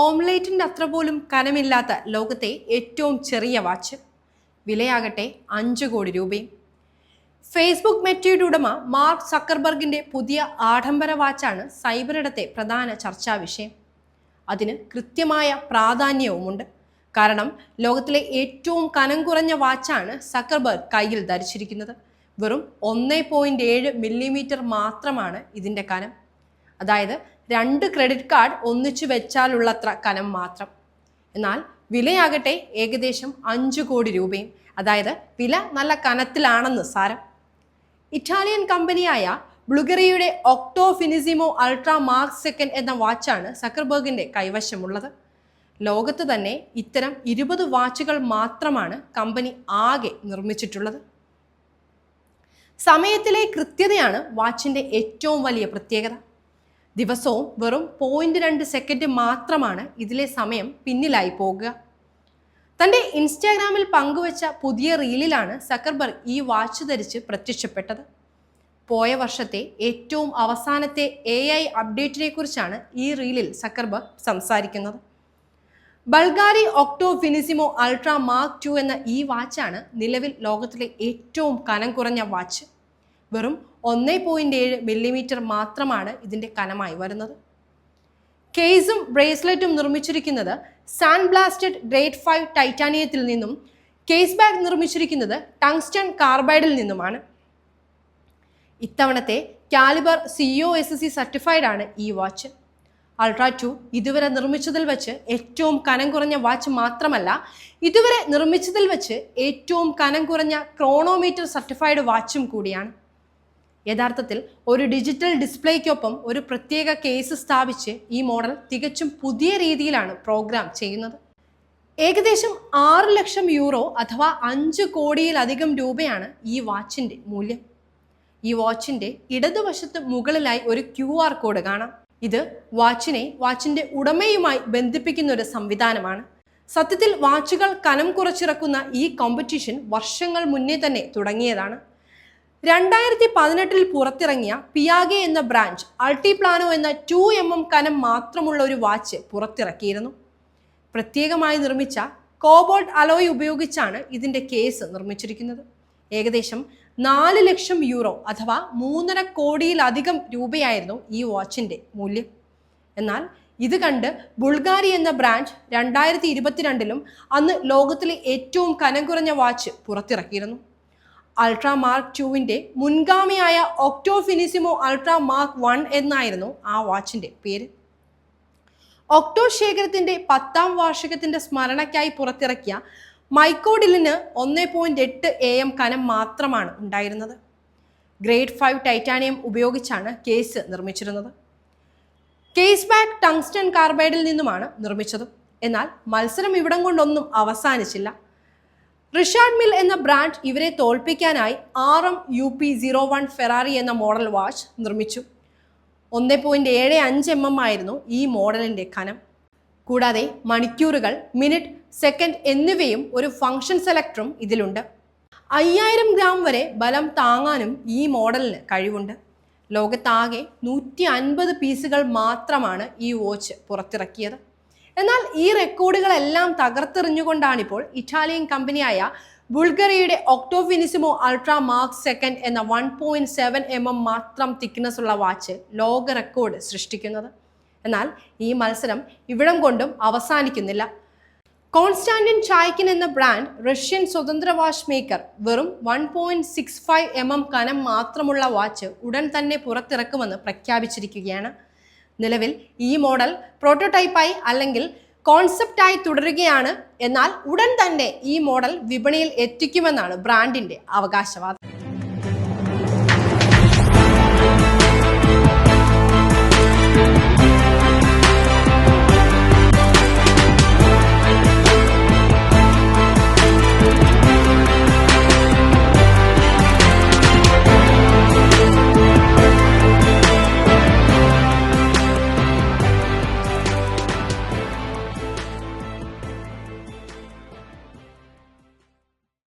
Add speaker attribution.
Speaker 1: ഓംലേറ്റിൻ്റെ അത്ര പോലും കനമില്ലാത്ത ലോകത്തെ ഏറ്റവും ചെറിയ വാച്ച്. വിലയാകട്ടെ 5 കോടി രൂപയും. ഫേസ്ബുക്ക് മെറ്റയുടെ ഉടമ മാർക്ക് സക്കർബർഗിന്റെ പുതിയ ആഡംബര വാച്ചാണ് സൈബറിടത്തെ പ്രധാന ചർച്ചാ വിഷയം. അതിന് കൃത്യമായ പ്രാധാന്യവുമുണ്ട്. കാരണം ലോകത്തിലെ ഏറ്റവും കനം കുറഞ്ഞ വാച്ചാണ് സക്കർബർഗ് കയ്യിൽ ധരിച്ചിരിക്കുന്നത്. വെറും 1.7 മില്ലിമീറ്റർ മാത്രമാണ് ഇതിൻ്റെ കനം. അതായത് 2 ക്രെഡിറ്റ് കാർഡ് ഒന്നിച്ചു വെച്ചാലുള്ളത്ര കനം മാത്രം. എന്നാൽ വിലയാകട്ടെ ഏകദേശം 5 കോടി രൂപയും. അതായത് വില നല്ല കനത്തിലാണെന്ന് സാരം. ഇറ്റാലിയൻ കമ്പനിയായ ബുൾഗറിയുടെ ഒക്ടോ ഫിനിസിമോ അൾട്രാ മാർക്ക് സെക്കൻഡ് എന്ന വാച്ചാണ് സക്കർബർഗിന്റെ കൈവശമുള്ളത്. ലോകത്ത് തന്നെ ഇത്തരം 20 വാച്ചുകൾ മാത്രമാണ് കമ്പനി ആകെ നിർമ്മിച്ചിട്ടുള്ളത്. സമയത്തിലെ കൃത്യതയാണ് വാച്ചിന്റെ ഏറ്റവും വലിയ പ്രത്യേകത. ദിവസവും വെറും 0.2 സെക്കൻഡ് മാത്രമാണ് ഇതിലെ സമയം പിന്നിലായി പോകുക. തൻ്റെ ഇൻസ്റ്റാഗ്രാമിൽ പങ്കുവച്ച പുതിയ റീലിലാണ് സക്കർബർഗ് ഈ വാച്ച് ധരിച്ച് പ്രത്യക്ഷപ്പെട്ടത്. പോയ വർഷത്തെ ഏറ്റവും അവസാനത്തെ AI അപ്ഡേറ്റിനെ കുറിച്ചാണ് ഈ റീലിൽ സക്കർബർഗ് സംസാരിക്കുന്നത്. ബൾഗാരി ഒക്ടോ ഫിനിസിമോ അൾട്രാ മാർക്ക് 2 എന്ന ഈ വാച്ചാണ് നിലവിൽ ലോകത്തിലെ ഏറ്റവും കനം കുറഞ്ഞ വാച്ച്. വെറും 1.7 മില്ലിമീറ്റർ മാത്രമാണ് ഇതിൻ്റെ കനമായി വരുന്നത്. കേസും ബ്രേസ്ലെറ്റും നിർമ്മിച്ചിരിക്കുന്നത് സാൻ ബ്ലാസ്റ്റഡ് ഗ്രേഡ് 5 ടൈറ്റാനിയത്തിൽ നിന്നും കേസ് ബാഗ് നിർമ്മിച്ചിരിക്കുന്നത് ടങ്സ്റ്റൺ കാർബൈഡിൽ നിന്നുമാണ്. ഇത്തവണത്തെ കാലിബർ COSC സർട്ടിഫൈഡ് ആണ് ഈ വാച്ച്. അൾട്രാ 2 ഇതുവരെ നിർമ്മിച്ചതിൽ വെച്ച് ഏറ്റവും കനം കുറഞ്ഞ വാച്ച് മാത്രമല്ല, ഇതുവരെ നിർമ്മിച്ചതിൽ വെച്ച് ഏറ്റവും കനം കുറഞ്ഞ ക്രോണോമീറ്റർ സർട്ടിഫൈഡ് വാച്ചും കൂടിയാണ്. യഥാർത്ഥത്തിൽ ഒരു ഡിജിറ്റൽ ഡിസ്പ്ലേക്കൊപ്പം ഒരു പ്രത്യേക കേസ് സ്ഥാപിച്ച് ഈ മോഡൽ തികച്ചും പുതിയ രീതിയിലാണ് പ്രോഗ്രാം ചെയ്യുന്നത്. ഏകദേശം 6 ലക്ഷം യൂറോ അഥവാ 5 കോടിയിലധികം രൂപയാണ് ഈ വാച്ചിൻ്റെ മൂല്യം. ഈ വാച്ചിൻ്റെ ഇടതുവശത്ത് മുകളിലായി ഒരു QR കോഡ് കാണാം. ഇത് വാച്ചിന്റെ ഉടമയുമായി ബന്ധിപ്പിക്കുന്ന ഒരു സംവിധാനമാണ്. സത്യത്തിൽ വാച്ചുകൾ കനം കുറച്ചിറക്കുന്ന ഈ കോമ്പറ്റീഷൻ വർഷങ്ങൾ മുന്നേ തന്നെ തുടങ്ങിയതാണ്. 2018 പുറത്തിറങ്ങിയ പിയാഗെ എന്ന ബ്രാൻഡ് അൾട്ടിപ്ലാനോ എന്ന 2mm കനം മാത്രമുള്ള ഒരു വാച്ച് പുറത്തിറക്കിയിരുന്നു. പ്രത്യേകമായി നിർമ്മിച്ച കോബോൾട്ട് അലോയ് ഉപയോഗിച്ചാണ് ഇതിൻ്റെ കേസ് നിർമ്മിച്ചിരിക്കുന്നത്. ഏകദേശം 4 ലക്ഷം യൂറോ അഥവാ 3.5 കോടിയിലധികം രൂപയായിരുന്നു ഈ വാച്ചിൻ്റെ മൂല്യം. എന്നാൽ ഇത് കണ്ട് ബുൾഗാരി എന്ന ബ്രാൻഡ് 2022 അന്ന് ലോകത്തിലെ ഏറ്റവും കനം കുറഞ്ഞ വാച്ച് പുറത്തിറക്കിയിരുന്നു. അൾട്രാ മാർക്ക് 2വിൻ്റെ മുൻഗാമിയായ ഒക്ടോ ഫിനിസിമോ അൾട്രാ മാർക്ക് 1 എന്നായിരുന്നു ആ വാച്ചിൻ്റെ പേര്. ഒക്ടോ ശേഖരത്തിൻ്റെ 10ാം വാർഷികത്തിൻ്റെ സ്മരണയ്ക്കായി പുറത്തിറക്കിയ മൈക്കോഡിലിന് 1.8 AM കനം മാത്രമാണ് ഉണ്ടായിരുന്നത്. ഗ്രേഡ് 5 ടൈറ്റാനിയം ഉപയോഗിച്ചാണ് കേസ് നിർമ്മിച്ചിരുന്നത്. കേസ് ബാഗ് ടങ്സ്റ്റൺ കാർബൈഡിൽ നിന്നുമാണ് നിർമ്മിച്ചത്. എന്നാൽ മത്സരം ഇവിടം കൊണ്ടൊന്നും അവസാനിച്ചില്ല. റിച്ചാർഡ് മിൽ എന്ന ബ്രാൻഡ് ഇവരെ തോൽപ്പിക്കാനായി RM UP01 ഫെറാറി എന്ന മോഡൽ വാച്ച് നിർമ്മിച്ചു. 1.75 mm ആയിരുന്നു ഈ മോഡലിൻ്റെ കനം. കൂടാതെ മണിക്കൂറുകൾ, മിനിറ്റ്, സെക്കൻഡ് എന്നിവയും ഒരു ഫംഗ്ഷൻ സെലക്ടറും ഇതിലുണ്ട്. 5000 ഗ്രാം വരെ ബലം താങ്ങാനും ഈ മോഡലിന് കഴിവുണ്ട്. ലോകത്താകെ 150 പീസുകൾ മാത്രമാണ് ഈ വാച്ച് പുറത്തിറക്കിയത്. എന്നാൽ ഈ റെക്കോർഡുകളെല്ലാം തകർത്തെറിഞ്ഞുകൊണ്ടാണിപ്പോൾ ഇറ്റാലിയൻ കമ്പനിയായ ബുൾഗറിയുടെ ഒക്ടോ ഫിനിസിമോ അൾട്രാ മാർക്ക് സെക്കൻഡ് എന്ന 1.7 mm മാത്രം തിക്നെസ് ഉള്ള വാച്ച് ലോക റെക്കോർഡ് സൃഷ്ടിക്കുന്നത്. എന്നാൽ ഈ മത്സരം ഇവിടം കൊണ്ടും അവസാനിക്കുന്നില്ല. കോൺസ്റ്റാന്റിൻ ചായ്ക്കിൻ എന്ന ബ്രാൻഡ് റഷ്യൻ സ്വതന്ത്ര വാച്ച് മേക്കർ വെറും 1.65 mm കനം മാത്രമുള്ള വാച്ച് ഉടൻ തന്നെ പുറത്തിറക്കുമെന്ന് പ്രഖ്യാപിച്ചിരിക്കുകയാണ്. നിലവിൽ ഈ മോഡൽ പ്രോട്ടോടൈപ്പായി അല്ലെങ്കിൽ കോൺസെപ്റ്റായി തുടരുകയാണ്. എന്നാൽ ഉടൻ തന്നെ ഈ മോഡൽ വിപണിയിൽ എത്തിക്കുമെന്നാണ് ബ്രാൻഡിന്റെ അവകാശവാദം.